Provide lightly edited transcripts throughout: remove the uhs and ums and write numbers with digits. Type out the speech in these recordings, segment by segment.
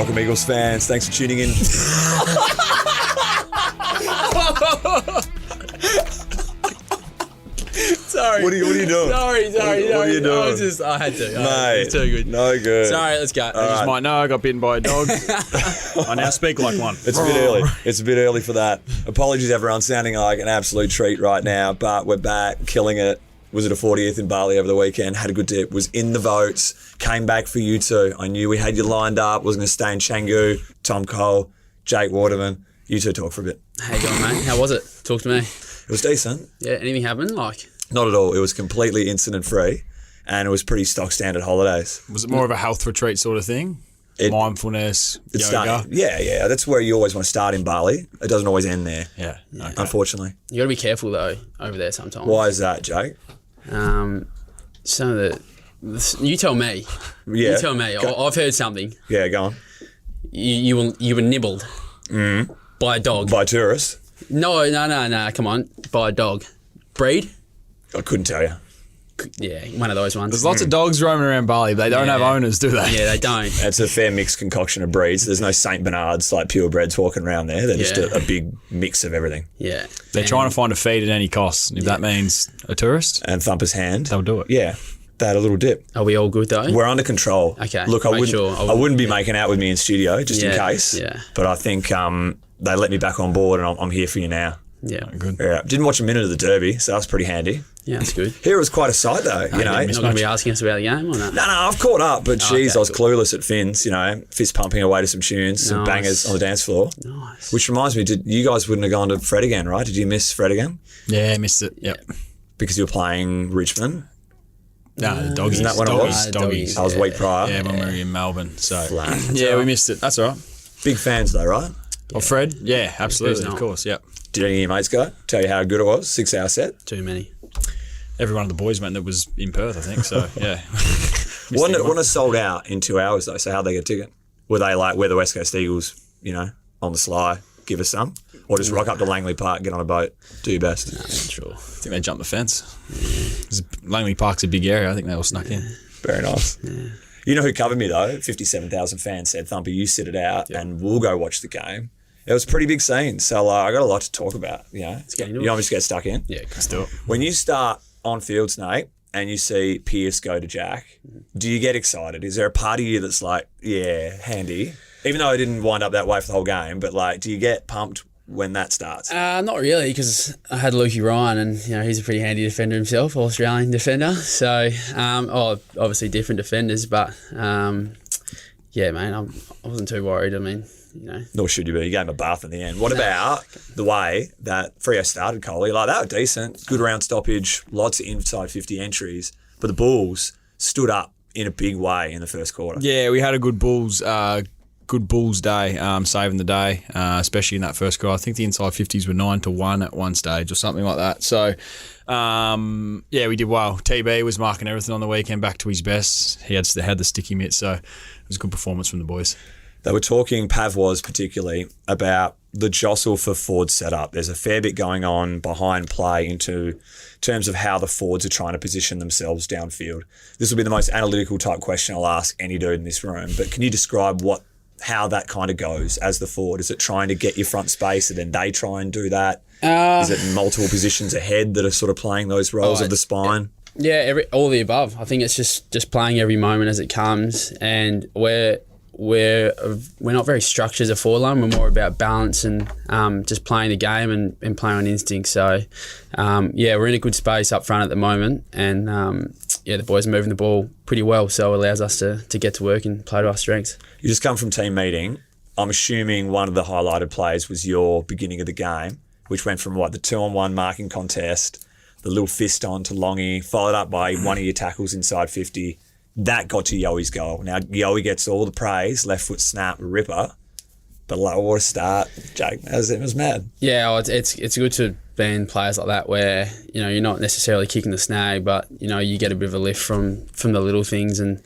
Welcome, Eagles fans. Thanks for tuning in. Sorry. What are you doing? Sorry. What are you doing? I had to. Mate, It's too good. No good. Sorry, let's go. I just might know I got bitten by a dog. I now speak like one. It's a bit early. It's a bit early for that. Apologies, everyone. Sounding like an absolute treat right now, but we're back, killing it. Was it a 40th in Bali over the weekend? Had a good dip. Was in the votes. Came back for you two. I knew we had you lined up. Was going to stay in Canggu. Tom Cole, Jake Waterman. You two talk for a bit. How you going, mate? How was it? Talk to me. It was decent. Yeah, anything happen? Like, Not at all. It was completely incident free, and it was pretty stock standard holidays. Was it more of a health retreat sort of thing? Mindfulness, yoga? Yeah. That's where you always want to start in Bali. It doesn't always end there. Yeah. Okay. Unfortunately. you got to be careful though over there sometimes. Why is that, Jake? Some of the. You tell me. Yeah. You tell me. I've heard something. Yeah, go on. You were nibbled by a dog. By tourists? No. Come on, by a dog. Breed? I couldn't tell you. Yeah, one of those ones. There's lots of dogs roaming around Bali. They don't have owners, do they? Yeah, they don't. It's a fair mixed concoction of breeds. There's no St. Bernards like purebreds walking around there. They're just a big mix of everything. Yeah. They're trying to find a feed at any cost. If that means a tourist, And Thumper's hand. they'll do it. Yeah. They had a little dip. Are we all good though? We're under control. Okay, Look, I make wouldn't, sure. I wouldn't be making out with me in studio just in Yeah, case. yeah. But I think they let me back on board, and I'm here for you now. Yeah. Good. Yeah. Didn't watch a minute of the Derby, so that was pretty handy. Yeah, that's good. Here was quite a sight, though. You know, You're not going to be asking us about the game or not? No, I've caught up, but geez, okay, I was clueless at Finn's, you know, fist pumping away to some tunes, some Nice. bangers on the dance floor. Nice. Which reminds me, you guys wouldn't have gone to Fred again, right? Did you miss Fred again? Yeah, missed it. Yep. Because you were playing Richmond? No, the doggies. Isn't that when it was? Doggies. That was a week prior. Yeah, when we were in Melbourne. So Flat. yeah, we missed it. That's all right. Big fans though, right? Of Fred? Yeah, absolutely. Who's Of not? course. Yep. Did any of your mates go? Tell you how good it was? 6-hour set? Too many. Every one of the boys went that was in Perth, I think. So yeah. Wasn't it sold out in 2 hours though, so how'd they get a ticket? Were they like, we're the West Coast Eagles, you know, on the sly, give us some? Or just rock up to Langley Park, get on a boat, do your best? No, not sure. I think they jumped the fence. 'Cause Langley Park's a big area. I think they all snuck in. Very nice. Yeah. You know who covered me though? 57,000 fans said, Thumper, you sit it out and we'll go watch the game. It was a pretty big scene, so I got a lot to talk about, you know. get into You it. want me to get stuck in? Yeah, Let's do it. When you start on fields, Nate, and you see Pierce go to Jack, do you get excited? Is there a part of you that's like, yeah, handy? Even though it didn't wind up that way for the whole game, but like, do you get pumped when that starts? Not really, because I had Lukey Ryan, and you know he's a pretty handy defender himself, Australian defender. So, obviously different defenders, but yeah, mate, I wasn't too worried. I mean, you know, Nor should you be. You gave him a bath in the end. What about the way that Freo started, Coley? Like, they were decent, good round stoppage, lots of inside 50 entries, but the Bulls stood up in a big way in the first quarter. Yeah, we had a good Bulls day, saving the day, especially in that first quarter. I think the inside 50s were 9-1 at one stage or something like that. So, yeah, we did well. TB was marking everything on the weekend back to his best. He had the sticky mitt, so it was a good performance from the boys. They were talking, Pav was particularly, about the jostle for forward setup. There's a fair bit going on behind play into terms of how the forwards are trying to position themselves downfield. This will be the most analytical type question I'll ask any dude in this room, but can you describe how that kind of goes as the forward? Is it trying to get your front space and then they try and do that? Is it multiple positions ahead that are sort of playing those roles of the spine? yeah, all of the above. I think it's just playing every moment as it comes, and we're not very structured as a forward line. We're more about balance and just playing the game and playing on instinct. So, yeah, we're in a good space up front at the moment, and the boys are moving the ball pretty well, so it allows us to get to work and play to our strengths. You just come from team meeting. I'm assuming one of the highlighted plays was your beginning of the game, which went from the 2-on-1 marking contest, the little fist on to Longy, followed up by one of your tackles inside 50. That got to Yoey's goal. Now, Yoey gets all the praise, left foot snap, ripper. But what a start, Jake. It was mad. Yeah, it's good to be in players like that where, you know, you're not necessarily kicking the snag, but, you know, you get a bit of a lift from the little things, and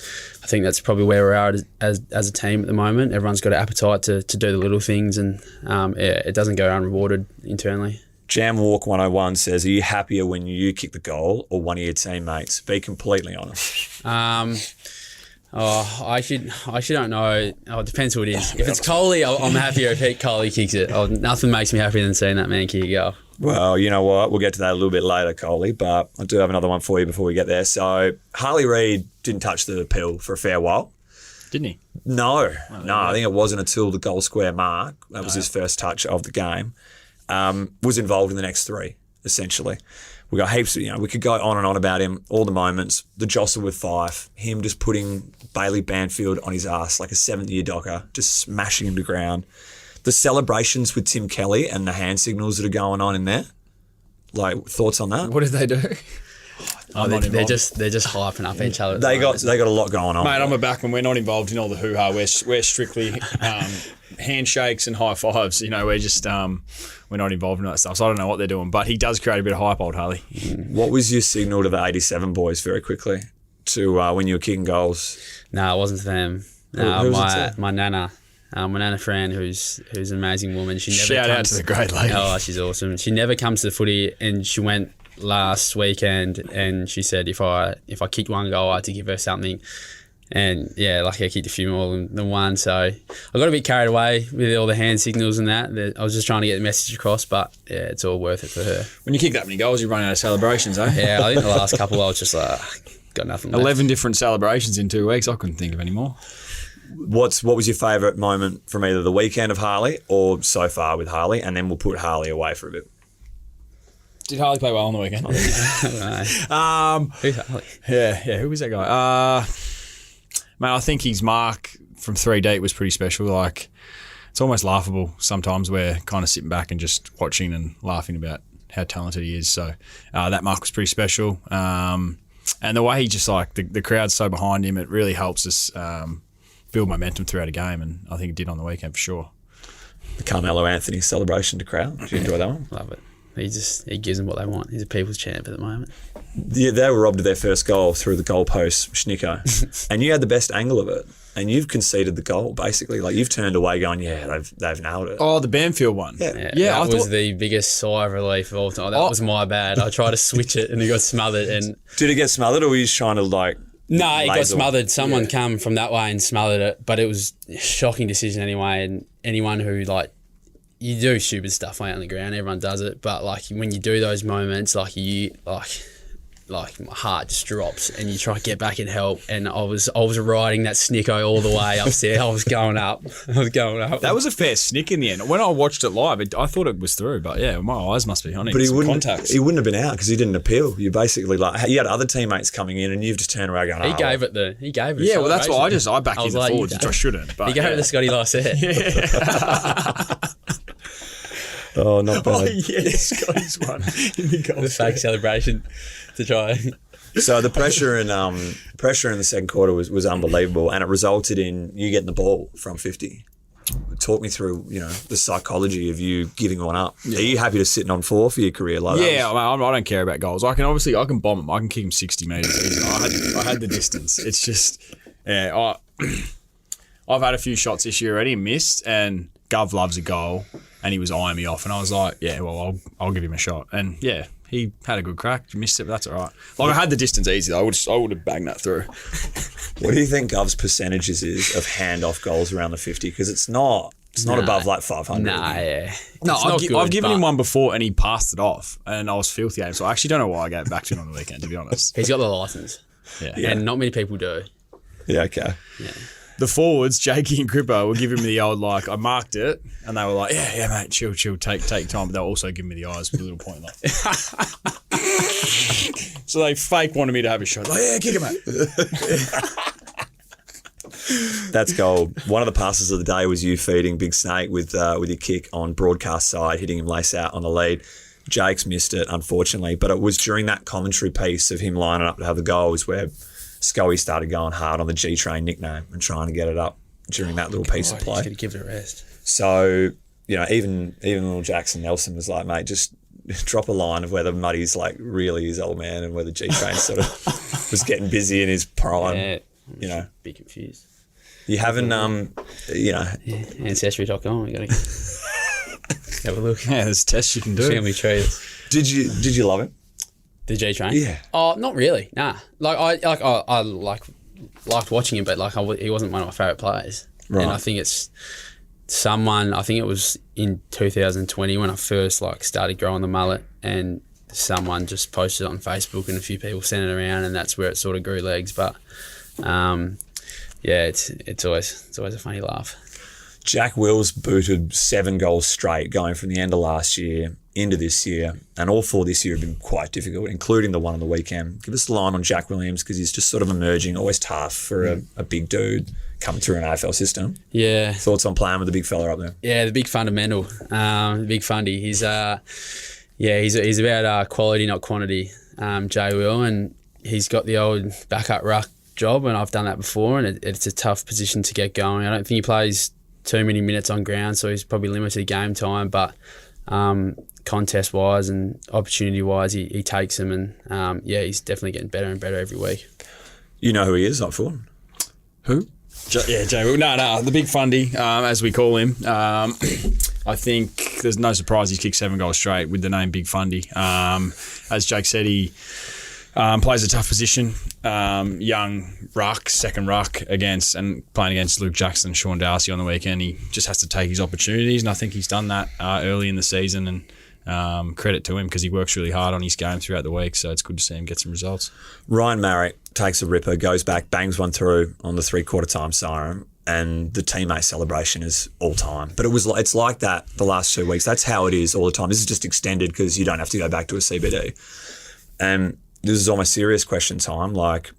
I think that's probably where we're at as a team at the moment. Everyone's got an appetite to do the little things, and it doesn't go unrewarded internally. Jam Walk 101 says, are you happier when you kick the goal or one of your teammates? Be completely honest. I actually don't know. Oh, it depends who it is. If it's Coley, I'm happier if Coley kicks it. Oh, nothing makes me happier than seeing that man kick a goal. Well, you know what? We'll get to that a little bit later, Coley, but I do have another one for you before we get there. So Harley Reid didn't touch the pill for a fair while. Didn't he? No. I think it wasn't until the goal square mark. That was his first touch of the game. Was involved in the next three, essentially. We got heaps of, we could go on and on about him, all the moments, the jostle with Fife, him just putting Bailey Banfield on his ass like a 7th-year docker, just smashing him to ground. The celebrations with Tim Kelly and the hand signals that are going on in there. Like, thoughts on that? What did they do? They're just hyping up each other. They got a lot going on. Mate, I'm a backman. We're not involved in all the hoo-ha. We're strictly handshakes and high fives. We're just we're not involved in that stuff. So I don't know what they're doing. But he does create a bit of hype, old Harley. What was your signal to the 87 boys, very quickly, to when you were kicking goals? No, it wasn't to them. My nana. My nana Fran, who's an amazing woman. She never Shout out to the great lady. Oh, she's awesome. She never comes to the footy, and she went last weekend, and she said if I kicked one goal, I had to give her something. And yeah, lucky I kicked a few more than one. So I got a bit carried away with all the hand signals and that. I was just trying to get the message across, but yeah, it's all worth it for her. When you kick that many goals, you run out of celebrations, eh? Yeah, I think the last couple I was just like, got nothing left. 11 different celebrations in 2 weeks. I couldn't think of any more. What was your favourite moment from either the weekend of Harley or so far with Harley? And then we'll put Harley away for a bit. Did Harley play well on the weekend? I don't know. Who's Harley? Yeah. Who was that guy? Man, I think his mark from 3 deep was pretty special. Like, it's almost laughable sometimes. We're kind of sitting back and just watching and laughing about how talented he is. So that mark was pretty special. And the way he just the crowd's so behind him, it really helps us build momentum throughout a game. And I think it did on the weekend for sure. The Carmelo Anthony celebration to crowd. Did you enjoy that one? Love it. He gives them what they want. He's a people's champ at the moment. Yeah, they were robbed of their first goal through the goalpost, Schnicko. And you had the best angle of it. And you've conceded the goal, basically. Like, you've turned away going, yeah, they've nailed it. Oh, the Banfield one. Yeah, that was the biggest sigh of relief of all time. That was my bad. I tried to switch it and it got smothered. And did it get smothered, or were you just trying to, No, it got smothered. Someone come from that way and smothered it. But it was a shocking decision anyway. And anyone who, you do stupid stuff out on the ground. Everyone does it, but when you do those moments, my heart just drops, and you try to get back and help. And I was riding that Snicko all the way upstairs. I was going up. That was a fair snick in the end. When I watched it live, I thought it was through, but yeah, my eyes must be on it. But he wouldn't have been out because he didn't appeal. You basically you had other teammates coming in, and you've just turned around going, He gave it. Yeah, well, that's why I backed in the forwards, which I shouldn't. But he gave it to Scotty Lycett. Yeah. Oh, not bad. Oh, yes, Scotty's one in the goal. The fake celebration to try. So the pressure in the second quarter was unbelievable, and it resulted in you getting the ball from 50. Talk me through, the psychology of you giving one up. Yeah. Are you happy to sitting on 4 for your career? I don't care about goals. I can bomb them. I can kick them 60 metres easy. I had the distance. It's just, I've had a few shots this year already and missed, and Gov loves a goal, and he was eyeing me off, and I was like, yeah, well, I'll give him a shot. And yeah, he had a good crack. Missed it, but that's all right. I had the distance easy. I would have banged that through. What do you think Gov's percentages is of hand-off goals around the 50? Because it's not above 500. Nah, yeah. No, I've given him one before, and he passed it off, and I was filthy at him. So I actually don't know why I gave it back to him on the weekend, to be honest. He's got the licence. Yeah. And not many people do. Yeah, okay. Yeah. The forwards, Jakey and Cripper, will give him the old, I marked it, and they were like, yeah, mate, chill, take time. But they'll also give me the eyes with a little point. So they fake wanted me to have a shot. Yeah, kick it, mate. That's gold. One of the passes of the day was you feeding Big Snake with your kick on broadcast side, hitting him lace out on the lead. Jake's missed it, unfortunately, but it was during that commentary piece of him lining up to have the goals where Scully started going hard on the G-Train nickname and trying to get it up during that little piece of play. He's going to give it a rest. So, even little Jackson Nelson was like, mate, just drop a line of whether Muddy's really his old man and whether G-Train sort of was getting busy in his prime. Yeah, be confused. You haven't, Ancestry.com, you got to have a look. Yeah, there's tests you can do. Family trees. Did you love him? The G-Train? Yeah. Oh, not really. Nah. I liked watching him, but like he wasn't one of my favourite players. Right. And I think it's I think it was in 2020 when I first like started growing the mullet, and someone just posted it on Facebook and a few people sent it around, and that's where it sort of grew legs. But yeah, it's always a funny laugh. Jack Wills booted 7 goals straight going from the end of last year into this year, and all 4 this year have been quite difficult, including the one on the weekend. Give us the line on Jack Williams, because he's just sort of emerging, always tough for a big dude coming through an AFL system. Yeah. Thoughts on playing with the big fella up there? Yeah, the big fundamental, the big fundy. He's about quality, not quantity, Jay Will, and he's got the old backup ruck job, and I've done that before, and it's a tough position to get going. I don't think he plays too many minutes on ground, so he's probably limited game time, but contest-wise and opportunity-wise, he takes them, and he's definitely getting better and better every week. You know who he is up for? Who? Jay Will. No, the big fundy, as we call him. I think there's no surprise he's kicked 7 goals straight with the name Big Fundy. As Jake said, he plays a tough position. Young ruck, second ruck playing against Luke Jackson and Sean Darcy on the weekend. He just has to take his opportunities, and I think he's done that early in the season, and credit to him because he works really hard on his game throughout the week, so it's good to see him get some results. Ryan Marrick takes a ripper, goes back, bangs one through on the 3/4 time siren, and the teammate celebration is all time. But it's like that the last 2 weeks. That's how it is all the time. This is just extended because you don't have to go back to a CBD. And this is almost serious question time. Like,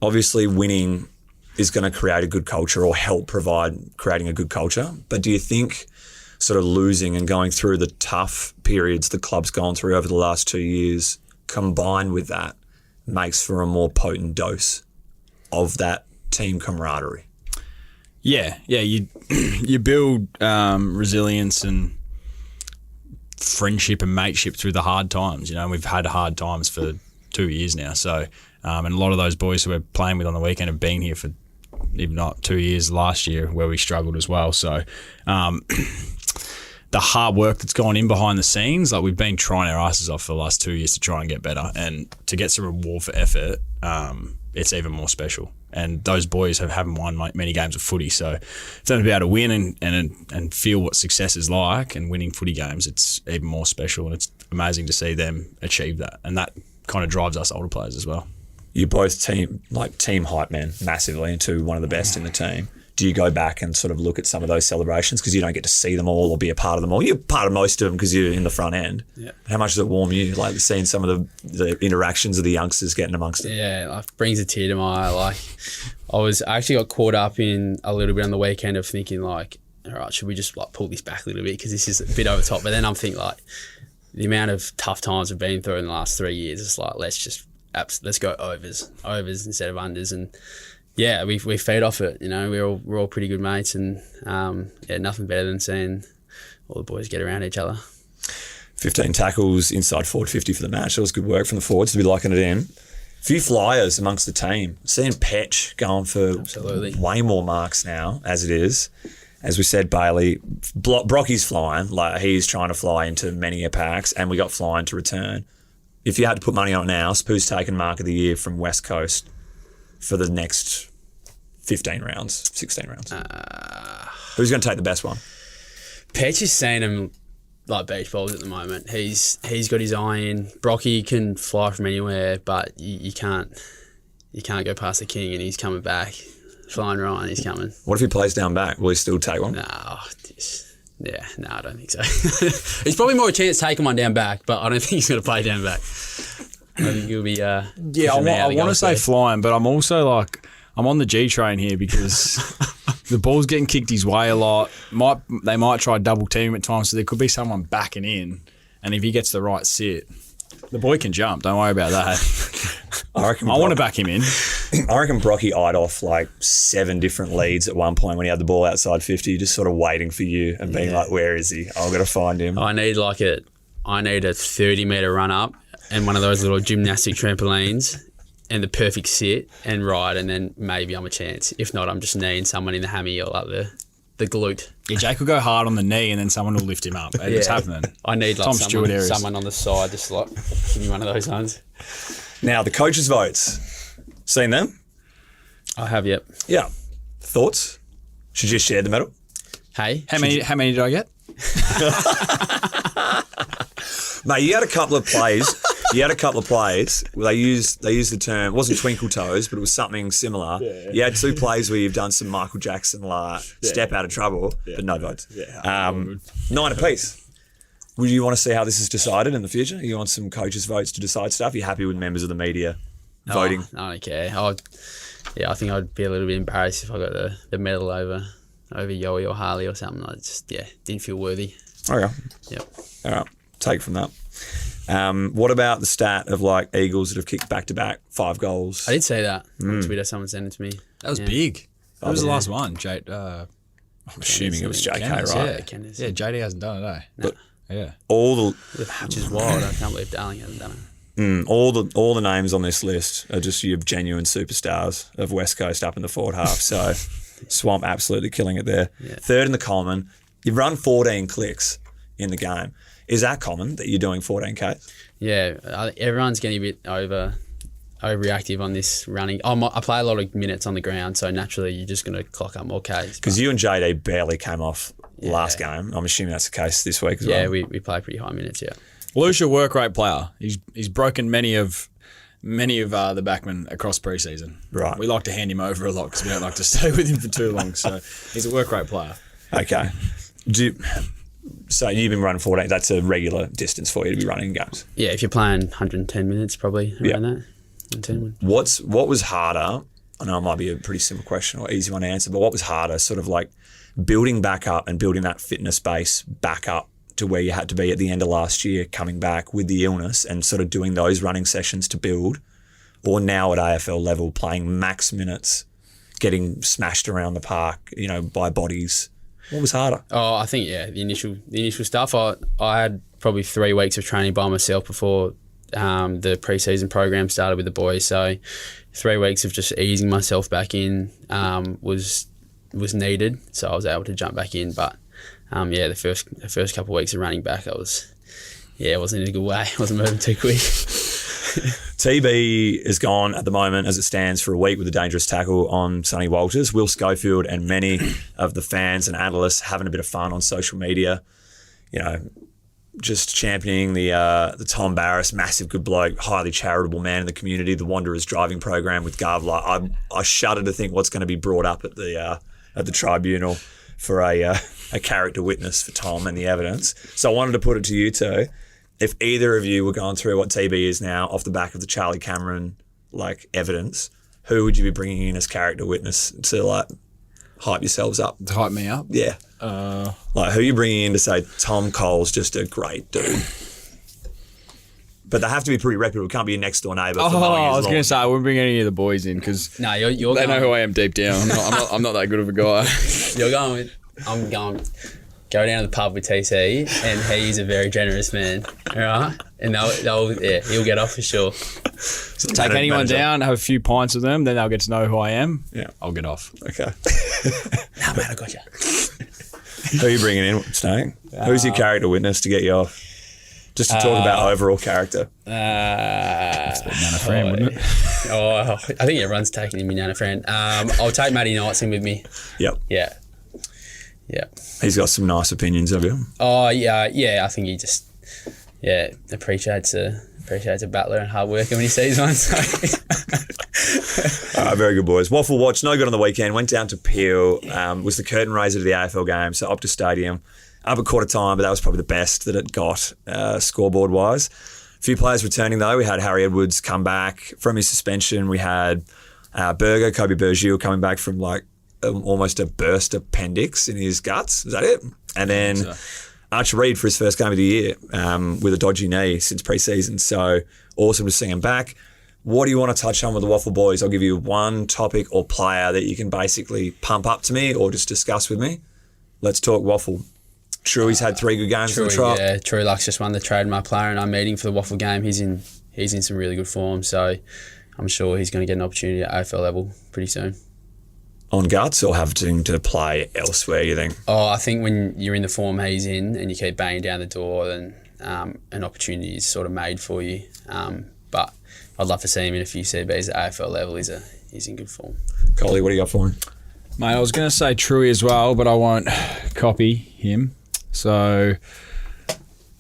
obviously winning is going to create a good culture or help provide creating a good culture. But do you think sort of losing and going through the tough periods the club's gone through over the last 2 years, combined with that, makes for a more potent dose of that team camaraderie? Yeah. You build resilience and friendship and mateship through the hard times. You know, we've had hard times for 2 years now. So, and a lot of those boys who we're playing with on the weekend have been here for, if not 2 years last year, where we struggled as well. So, the hard work that's gone in behind the scenes, like we've been trying our asses off for the last 2 years to try and get better, and to get some reward for effort, it's even more special. And those boys haven't won many games of footy, so for them to be able to win and feel what success is like and winning footy games, it's even more special, and it's amazing to see them achieve that, and that kind of drives us older players as well. You're both team hype men massively into one of the best in the team. Do you go back and sort of look at some of those celebrations because you don't get to see them all or be a part of them all? You're part of most of them because you're in the front end. Yeah. How much does it warm you, like seeing some of the interactions of the youngsters getting amongst it? Yeah, like brings a tear to my eye. Like I actually got caught up in a little bit on the weekend of thinking like, all right, should we just like pull this back a little bit because this is a bit over top? But then I'm thinking like the amount of tough times we've been through in the last 3 years, it's like let's go overs instead of unders, and yeah, we feed off it. You know, we're all pretty good mates, and nothing better than seeing all the boys get around each other. 15 tackles, inside forward 50 for the match. That was good work from the forwards to be locking it in. A few flyers amongst the team. Seeing Petch going for way more marks now, as it is. As we said, Bailey, Brocky's flying. Like he's trying to fly into many a packs, and we got flying to return. If you had to put money on it now, who's taken Mark of the Year from West Coast for the next 15 rounds, 16 rounds? Who's going to take the best one? Petch is seeing him like beach balls at the moment. He's got his eye in. Brocky can fly from anywhere, but you can't go past the king, and he's coming back. Flying Ryan, he's coming. What if he plays down back? Will he still take one? No, I don't think so. He's probably more a chance taking one down back, but I don't think he's going to play down back. I think he'll be. I want to say flying, but I'm also like I'm on the G train here because the ball's getting kicked his way a lot. They might try double team at times, so there could be someone backing in, and if he gets the right sit, the boy can jump. Don't worry about that. I want to back him in. I reckon Brocky eyed off like 7 different leads at one point when he had the ball outside 50, just sort of waiting for you and being like, where is he? I've got to find him. I need a 30-metre run up and one of those little gymnastic trampolines and the perfect sit and ride, and then maybe I'm a chance. If not, I'm just kneeing someone in the hammy or like the glute. Yeah, Jake will go hard on the knee and then someone will lift him up. It's happening. I need like someone on the side just like give me one of those ones. Now, the coaches' votes. Seen them? I have, yep. Yeah. Thoughts? Should you share the medal? Hey, How many did I get? Mate, you had a couple of plays. Where they used the term, it wasn't twinkle toes, but it was something similar. Yeah. You had 2 plays where you've done some Michael Jackson step out of trouble, but no votes. Yeah. 9 apiece. Would you want to see how this is decided in the future? You want some coaches' votes to decide stuff? Are you happy with members of the media voting? I don't care. I think I'd be a little bit embarrassed if I got the medal over Yowie or Harley or something. I just didn't feel worthy. Okay. Yep. All right. Take from that. What about the stat of like Eagles that have kicked back-to-back 5 goals? I did say that on Twitter. Someone sent it to me. That was big. That was the last one, Jade. I'm assuming it was JK, Candace, right? Yeah, JD hasn't done it, eh? No. Yeah. Which is wild. I can't believe Darling hasn't done it. All the names on this list are just your genuine superstars of West Coast up in the forward half. So Swamp absolutely killing it there. Yeah. 3rd in the Coleman. You've run 14 clicks in the game. Is that common that you're doing 14K? Yeah, everyone's getting a bit overreactive on this running. I play a lot of minutes on the ground, so naturally you're just going to clock up more Ks. Because you and JD barely came off last game. I'm assuming that's the case this week as well. Yeah, we play pretty high minutes, yeah. Lucia, work rate player. He's broken many of the backmen across pre-season. Right. We like to hand him over a lot because we don't like to stay with him for too long. So he's a work rate player. Okay. So you've been running 14. That's a regular distance for you to be running games. Yeah, if you're playing 110 minutes, probably around that. 110. What was harder? I know it might be a pretty simple question or easy one to answer, but what was harder? Sort of like building back up and building that fitness base back up to where you had to be at the end of last year, coming back with the illness and sort of doing those running sessions to build, or now at AFL level playing max minutes, getting smashed around the park, by bodies. What was harder? Oh, I think the initial stuff. I had probably 3 weeks of training by myself before the pre-season program started with the boys. So 3 weeks of just easing myself back in was needed. So I was able to jump back in. But the first couple of weeks of running back, it wasn't in a good way. I wasn't moving too quick. TB is gone at the moment as it stands for a week with a dangerous tackle on Sonny Walters. Will Schofield and many of the fans and analysts having a bit of fun on social media, just championing the Tom Barris, massive good bloke, highly charitable man in the community, the Wanderers driving program with Gavla. I shudder to think what's going to be brought up at the tribunal for a character witness for Tom and the evidence. So I wanted to put it to you two. If either of you were going through what TB is now off the back of the Charlie Cameron evidence, who would you be bringing in as character witness to hype yourselves up? To hype me up? Yeah. Who are you bringing in to say Tom Cole's just a great dude? But they have to be pretty reputable. It can't be your next door neighbour. I was going to say I wouldn't bring any of the boys in because they know who I am deep down. I'm not that good of a guy. I'm going. Go down to the pub with TC, and he's a very generous man, all right? And he'll get off for sure. So take anyone down, have a few pints with them, then they'll get to know who I am. Yeah, I'll get off. Okay. Nah, man, I got you. Who are you bringing in, Snake? Who's your character witness to get you off? Just to talk about overall character. That's Nana Fran, wouldn't it? I think everyone's taking him in Nana Fran. I'll take Matty Knights in with me. Yep. Yeah. Yeah. He's got some nice opinions of you. Oh, yeah. I think he just, appreciates a battler and hard worker when he sees one. So. All right, very good, boys. Waffle Watch, no good on the weekend. Went down to Peel, was the curtain raiser to the AFL game, so Optus Stadium. Up at quarter time, but that was probably the best that it got scoreboard-wise. A few players returning, though. We had Harry Edwards come back from his suspension. We had Kobe Bergil coming back from almost a burst appendix in his guts. Is that it? And then Archer Reid for his first game of the year with a dodgy knee since pre-season. So awesome to see him back. What do you want to touch on with the Waffle Boys? I'll give you one topic or player that you can basically pump up to me or just discuss with me. Let's talk Waffle. Truey's had 3 good games in the trot. Yeah, Truey Luck's just won the trademark player and I'm meeting for the Waffle game. He's in some really good form, so I'm sure he's going to get an opportunity at AFL level pretty soon. On guts or having to play elsewhere, you think? Oh, I think when you're in the form he's in and you keep banging down the door, then an opportunity is sort of made for you. But I'd love to see him in a few CBs at AFL level. He's he's in good form. Coley, what do you got for him? Mate, I was going to say Truey as well, but I won't copy him. So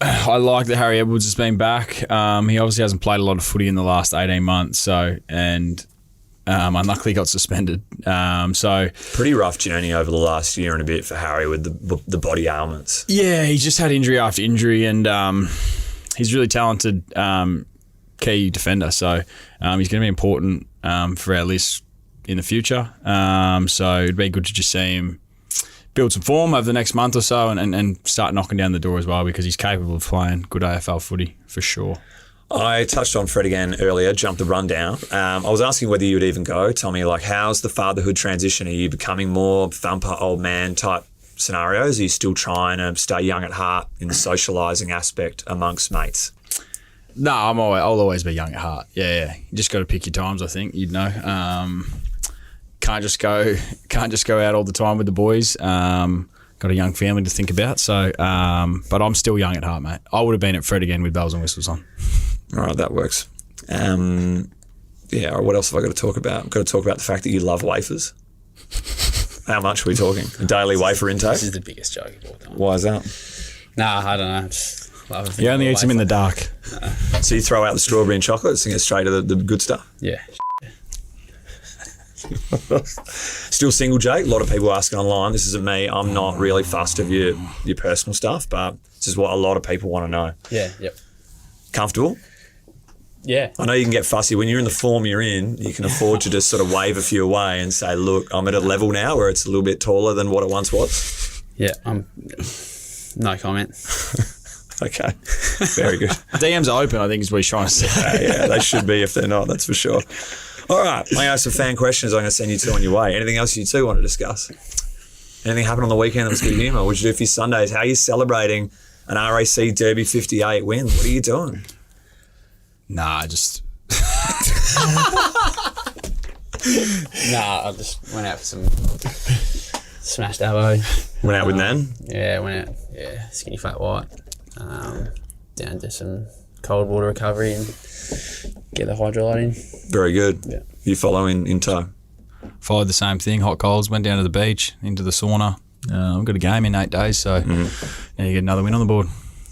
I like that Harry Edwards has been back. He obviously hasn't played a lot of footy in the last 18 months, and unluckily got suspended. So pretty rough journey over the last year and a bit for Harry with the body ailments. Yeah, he's just had injury after injury, and he's really talented key defender. So he's going to be important for our list in the future. So it'd be good to just see him build some form over the next month or so and start knocking down the door as well, because he's capable of playing good AFL footy for sure. I touched on Fred again earlier, jumped the rundown. I was asking whether you would even go. Tell me, like, how's the fatherhood transition? Are you becoming more thumper, old man type scenarios? Are you still trying to stay young at heart in the socialising aspect amongst mates? No, I'll always be young at heart. Yeah. You just got to pick your times, I think, you'd know. Can't just go out all the time with the boys. Got a young family to think about. So, but I'm still young at heart, mate. I would have been at Fred again with bells and whistles on. All right, that works. What else have I got to talk about? I've got to talk about the fact that you love wafers. How much are we talking? A daily wafer intake? This is the biggest joke of all time. Why is that? Nah, I don't know. Just love You only eat them in the dark. So you throw out the strawberry and chocolate and get straight to the good stuff? Yeah. Still single, Jake? A lot of people asking online. This isn't me. I'm not really fussed of your personal stuff, but this is what a lot of people want to know. Yeah, yep. Comfortable? Yeah. I know you can get fussy. When you're in the form you're in, you can afford to just sort of wave a few away and say, look, I'm at a level now where it's a little bit taller than what it once was. Yeah, no comment. Okay, very good. DMs are open, I think is what he's trying to say. Yeah, they should be if they're not, that's for sure. All right, I have some fan questions I'm going to send you two on your way. Anything else you two want to discuss? Anything happened on the weekend that was good humour? What'd you do for your Sundays? How are you celebrating an RAC Derby 58 win? What are you doing? Nah, just... I just went out for some smashed elbow. Went out with Nan? Yeah, went out. Yeah, skinny fat white. Down to some cold water recovery and get the hydrolyte in. Very good. Yeah. You follow in tow? Followed the same thing, hot coals, went down to the beach, into the sauna. I've got a game in 8 days, so now you get another win on the board.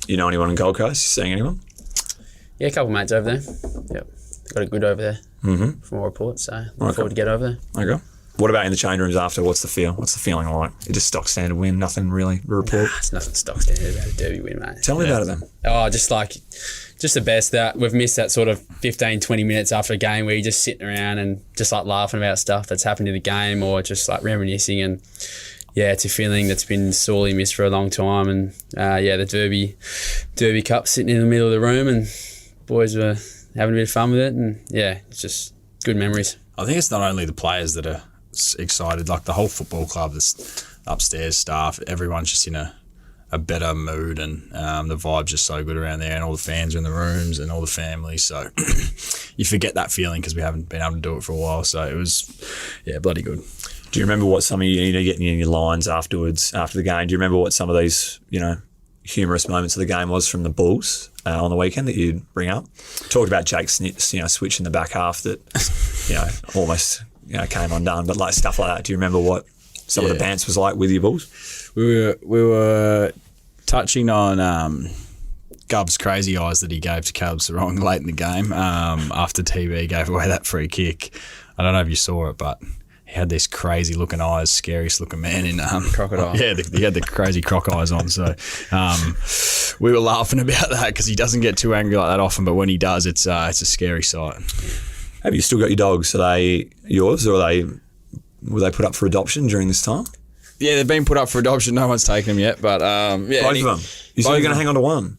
You know anyone on Gold Coast? You seeing anyone? Yeah, a couple of mates over there. Yep. Got a good over there from all reports, so looking forward to get over there. Okay. What about in the change rooms after? What's the feel? What's the feeling like? It just stock standard win, nothing really to report? It's nothing stock standard about a Derby win, mate. Tell me about it then. Oh, just the best that we've missed that sort of 15, 20 minutes after a game where you're just sitting around and just like laughing about stuff that's happened in the game or just like reminiscing, and yeah, it's a feeling that's been sorely missed for a long time. And the Derby Cup sitting in the middle of the room and boys were having a bit of fun with it, and yeah, it's just good memories. I think it's not only the players that are excited, like the whole football club, this upstairs staff, everyone's just in a better mood, and the vibe's just so good around there, and all the fans are in the rooms and all the families, so you forget that feeling because we haven't been able to do it for a while, so it was bloody good. Do you remember what some of you getting in your lines afterwards, after the game? Do you remember what some of these, humorous moments of the game was from the Bulls on the weekend that you'd bring up? Talked about Jake switch in the back half that, almost came undone, but like stuff like that. Do you remember what some of the bants was like with your Bulls? We were touching on Gub's crazy eyes that he gave to Caleb Sarong late in the game after TB gave away that free kick. I don't know if you saw it, but he had these crazy looking eyes, scariest looking man in crocodile. Yeah, he had the crazy croc eyes on. So we were laughing about that because he doesn't get too angry like that often, but when he does, it's a scary sight. Have you still got your dogs? Are they yours, or were they put up for adoption during this time? Yeah, they've been put up for adoption. No one's taken them yet, but both of them. You said you're going to hang on to one.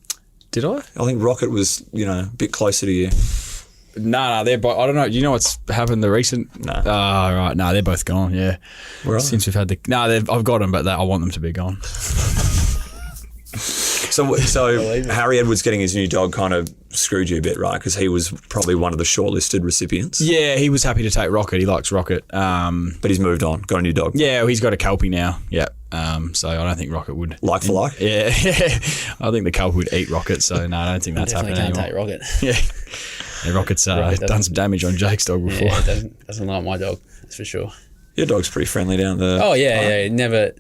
Did I? I think Rocket was, a bit closer to you. No, they're both. I don't know. Do you know what's happened the recent? No. Oh, right. No, they're both gone. Yeah. Where are Since we've had the. No, I've got them, but I want them to be gone. So Harry Edwards getting his new dog kind of screwed you a bit, right? Because he was probably one of the shortlisted recipients. Yeah, he was happy to take Rocket. He likes Rocket. But he's moved on, got a new dog. Yeah, he's got a Kelpie now. Yeah. So I don't think Rocket would. Like for like? Yeah. I think the Kelpie would eat Rocket. So no, I don't think that's happening anymore. Can't take Rocket. Yeah. Yeah, Rocket's Rocket done some damage on Jake's dog before. Yeah, doesn't like my dog, that's for sure. Your dog's pretty friendly down there. Oh, yeah. Never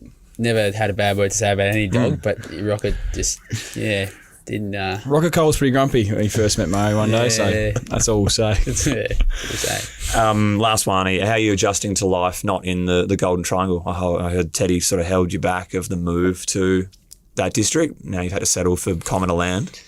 had a bad word to say about any dog, but Rocket just, didn't... Rocket Cole was pretty grumpy when he first met Murray one day, so that's all we'll say. Last one, how are you adjusting to life not in the Golden Triangle? I heard Teddy sort of held you back of the move to that district. Now you've had to settle for commoner land.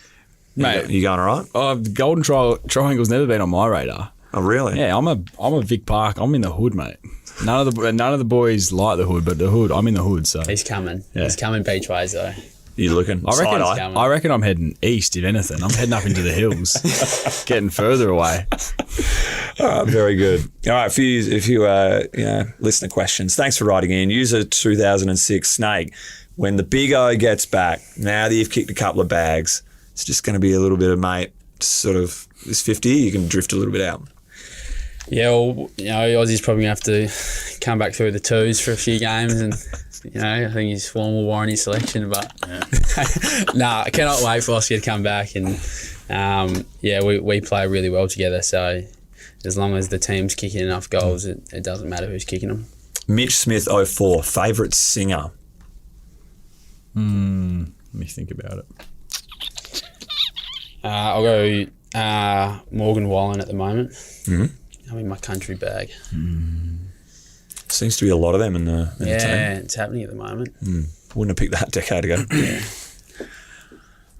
Mate, you going all right? The Golden Triangle's never been on my radar. Oh, really? Yeah, I'm a Vic Park. I'm in the hood, mate. None of the boys like the hood, but the hood, I'm in the hood. So He's coming. Yeah. He's coming beachways, though. You looking? I reckon I'm heading east, if anything. I'm heading up into the hills, getting further away. All right, very good. All right, if you listener questions, thanks for writing in. User 2006 Snake. When the big O gets back, now that you've kicked a couple of bags, it's just going to be a little bit of, mate, sort of this 50, you can drift a little bit out. Yeah, well, Aussie's probably going to have to come back through the twos for a few games, and I think his form will warrant his selection. But I cannot wait for Aussie to come back, and we play really well together. So as long as the team's kicking enough goals, it doesn't matter who's kicking them. Mitch Smith 04, favourite singer. Let me think about it. I'll go Morgan Wallen at the moment. Mm-hmm. I'm in my country bag. Seems to be a lot of them in the team. Yeah, it's happening at the moment. Wouldn't have picked that a decade ago.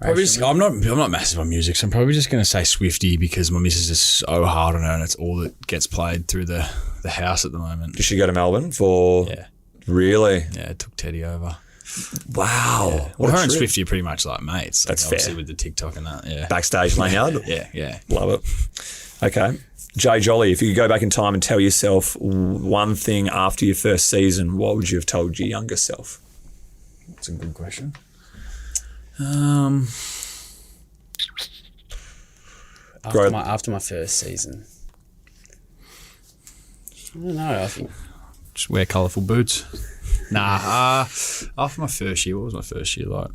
I'm not massive on music, so I'm probably just going to say Swiftie because my missus is so hard on her and it's all that gets played through the house at the moment. Did she go to Melbourne for... Yeah. Really? Yeah, it took Teddy over. Wow. Yeah. Well, her and Swiftie are pretty much like mates. That's obviously fair. with the TikTok and that, yeah. Backstage lanyard? Yeah. Love it. Okay. Jay Jolly, if you could go back in time and tell yourself one thing after your first season, what would you have told your younger self? That's a good question. After my first season, I don't know. I think just wear colourful boots. After my first year, what was my first year like?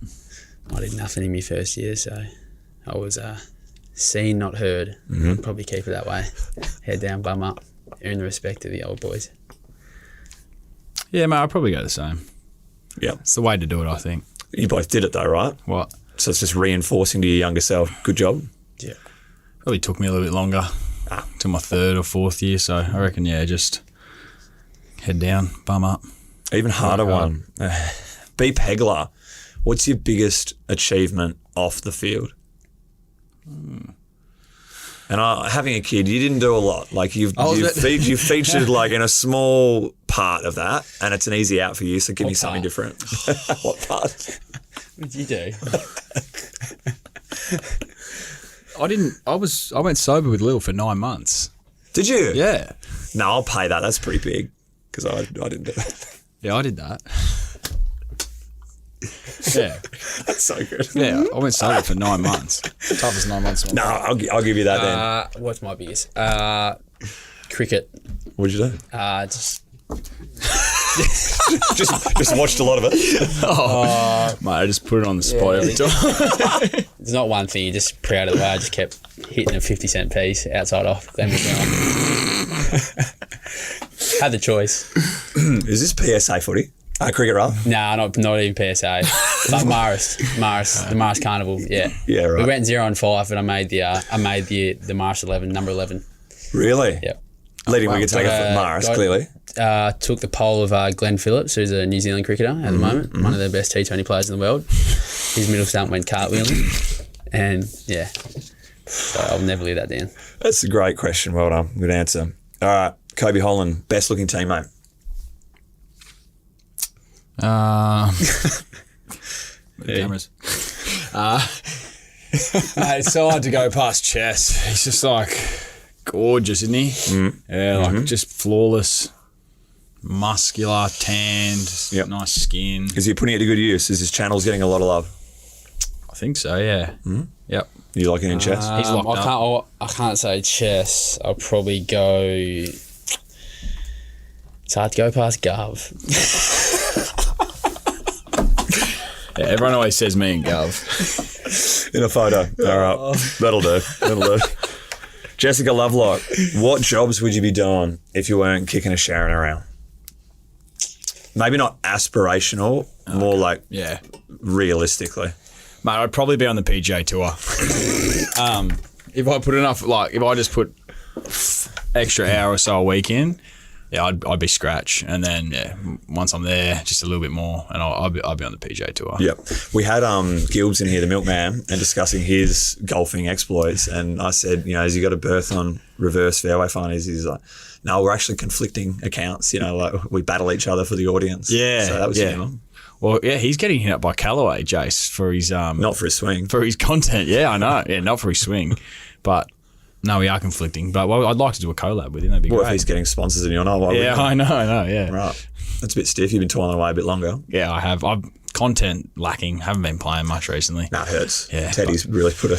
I did nothing in my first year, so I was seen, not heard. Probably keep it that way. Head down, bum up, earn the respect of the old boys. Yeah, mate, I'd probably go the same. Yeah. It's the way to do it, I think. You both did it though, right? What? So it's just reinforcing to your younger self. Good job. Yeah. Probably took me a little bit longer to my third or fourth year, so I reckon, just head down, bum up. Even harder one. Be Pegler. What's your biggest achievement off the field? And having a kid, you didn't do a lot. Like you featured like in a small part of that, and it's an easy out for you. So give me something different. What part? What did you do? I went sober with Lil for 9 months. Did you? Yeah. No, I'll pay that. That's pretty big because I didn't do that. Yeah, I did that. Yeah. That's so good. Yeah, I went sober for 9 months. Toughest 9 months. No, I'll give you that then. What's my biggest? Cricket. What'd you do? Just watched a lot of it. Mate, I just put it on the spot every time. There's not one thing. You're just proud of the way I just kept hitting a 50-cent piece outside off. Then we had the choice. Is this PSA footy? Cricket, rather? Nah, not even PSA. Like Morris, the Morris Carnival. Yeah. Yeah, right. We went 0-5, and I made the Morris 11, number 11. Really? Yep. Leading wicket taker for Morris, clearly. Took the poll of Glenn Phillips, who's a New Zealand cricketer at the moment, one of the best T20 players in the world. His middle stump went cartwheeling, and so I'll never leave that down. That's a great question. Well done. Good answer. All right, Kobe Holland, best looking teammate. Cameras. It's so hard to go past Chess. He's just like gorgeous, isn't he? Yeah, like just flawless, muscular, tanned, nice skin. Is he putting it to good use? Is his channels getting a lot of love? I think so, yeah. Yep. You like it in chess? He's locked up. I can't say Chess. I'll probably go... It's hard to go past Gov. Yeah, everyone always says me and Gov. In a photo. All right. That'll do. Jessica Lovelock, what jobs would you be doing if you weren't kicking a Sharon around? Maybe not aspirational, more like realistically. Mate, I'd probably be on the PGA Tour. If I put enough, if I just put extra hour or so a week in, I'd be scratch. And then, once I'm there, just a little bit more, and I'll be on the PGA Tour. Yep. We had Gilbs in here, the milkman, and discussing his golfing exploits. And I said, has he got a berth on reverse fairway finals? He's like, no, we're actually conflicting accounts. We battle each other for the audience. Yeah. So that was him. Well, he's getting hit up by Callaway, Jace, for his not for his swing, for his content. Yeah, I know. Yeah, not for his swing, but no, we are conflicting. But I'd like to do a collab with him. That'd be great. If he's getting sponsors and you're not? I know. Yeah, right. That's a bit stiff. You've been toiling away a bit longer. Yeah, I have. I've content lacking. Haven't been playing much recently. That hurts. Yeah, Teddy's really put a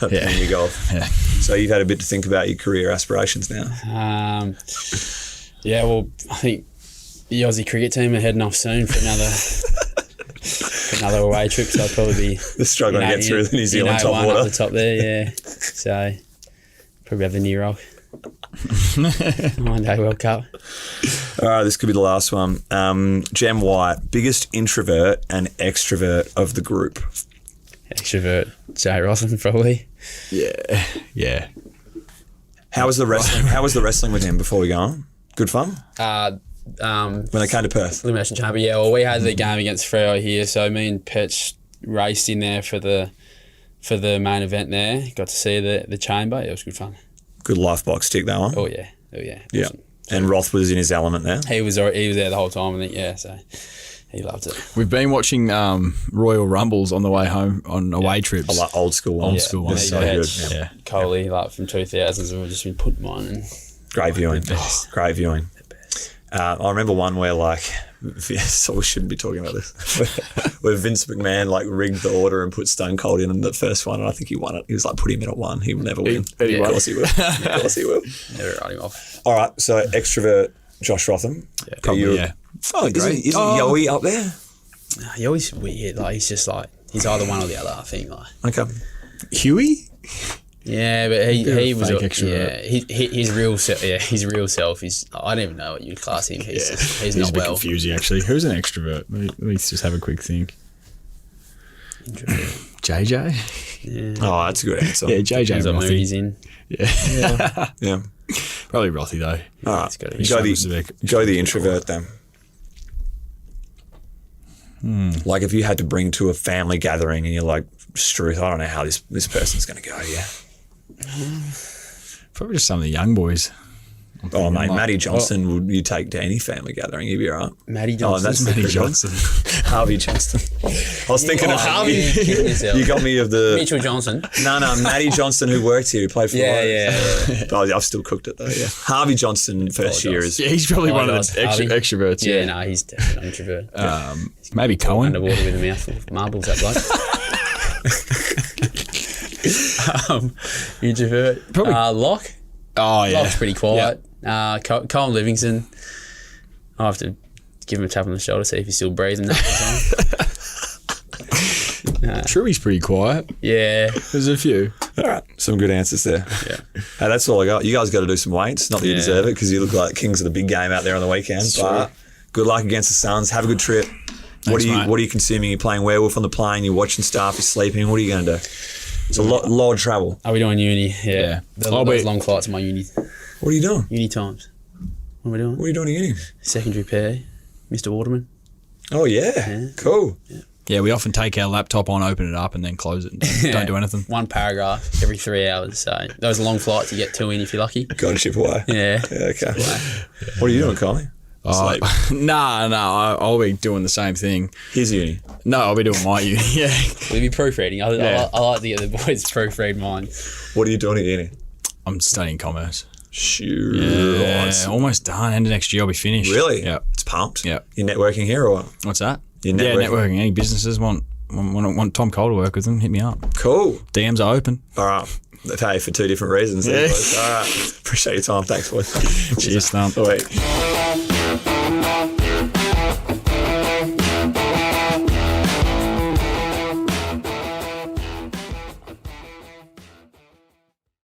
pin in your golf. Yeah. So you've had a bit to think about your career aspirations now. Yeah, well, I think the Aussie cricket team are heading off soon for another away trip, so I'll probably be struggling to get through the New Zealand top one water. up the top there, yeah. So probably have the new rock. One day World Cup. All right, this could be the last one. Jem White, biggest introvert and extrovert of the group. Extrovert, Jay Rothman probably. Yeah. How was the wrestling? How was the wrestling with him before we go on? Good fun? When they came to Perth. Elimination chamber, yeah. Well, we had the game against Fairway here, so me and Petch raced in there for the main event there. Got to see the chamber. It was good fun. Good life box tick, that one. Oh yeah. Yeah. Awesome. And Roth was in his element there. He was there the whole time, I think. Yeah, so he loved it. We've been watching Royal Rumbles on the way home on away trips. I like old school ones. Old school ones. So good. Yeah. Coley, from 2000s, we've just been putting on and Great viewing. Great viewing. I remember one where so we shouldn't be talking about this, where Vince McMahon rigged the order and put Stone Cold in the first one, and I think he won it. He was put him in at one. He will never win. Of course he will. Of course he will. never write him off. All right, so extrovert Josh Rotham. Yeah, probably, yeah. Oh, isn't Yowie up there? He always weird. He's just he's either one or the other, I think. Okay. Huey? Yeah, but he was extrovert. his real self. Yeah, his real self is. I don't even know what you'd class him. He's not a bit confusing actually. Who's an extrovert? Let me just have a quick think. Introvert. JJ. Yeah. Oh, that's a good answer. Yeah, JJ. Depends what mood he's in. Yeah. Yeah. Probably Rothy though. All right. Gotta Go the introvert then. If you had to bring to a family gathering and you're like, Struth, I don't know how this person's going to go. Yeah. Probably just some of the young boys. Oh, mate, Matty Johnson would you take to any family gathering? He'd be all right. Matty Johnson. Oh, that's Matty Johnson. Harvey Johnston. I was thinking of Harvey. You got me of the... Mitchell Johnson. No, Matty Johnson who worked here, who played for Yeah. Oh, I've still cooked it though, yeah. Harvey Johnson first year is... Yeah, he's probably one of the extroverts. Yeah, no, he's definitely an introvert. Maybe Cohen. Underwater with a mouthful of marbles, that bloke. Introvert. Probably. Locke. Oh, yeah. Locke's pretty quiet. Colin Livingston. I'll have to give him a tap on the shoulder, see if he's still breathing. True, he's pretty quiet. Yeah. There's a few. All right, some good answers there. Yeah. Hey, that's all I got. You guys got to do some weights. Not that you deserve it because you look like kings of the big game out there on the weekend. But good luck against the Suns. Have a good trip. Thanks, What are you consuming? You're playing werewolf on the plane. You're watching stuff. You're sleeping. What are you going to do? It's a lot of travel. Are we doing uni? Yeah. Those long flights in my uni. What are you doing? Uni times. What are we doing? What are you doing at uni? Secondary pair. Mr. Waterman. Oh, yeah. Cool. Yeah, we often take our laptop on, open it up, and then close it. Don't do anything. One paragraph every 3 hours. So those are long flights. You get 2 in if you're lucky. Got to ship away. Yeah. Okay. What are you doing, Colin? Sleep. I'll be doing the same thing. His uni. No, I'll be doing my uni. Yeah. We'll be proofreading. I like to get the boys proofread mine. What are you doing at uni? I'm studying commerce. Shoot. Yeah, almost done. End of next year, I'll be finished. Really? Yeah. It's pumped. Yeah. You networking here or what? What's that? You're Yeah, networking. networking. Any businesses want Tom Cole to work with them, hit me up. Cool. DMs are open. All right. Hey, for 2 different reasons. Yeah. All right. Appreciate your time. Thanks, boys. Cheers, Thump. Wait.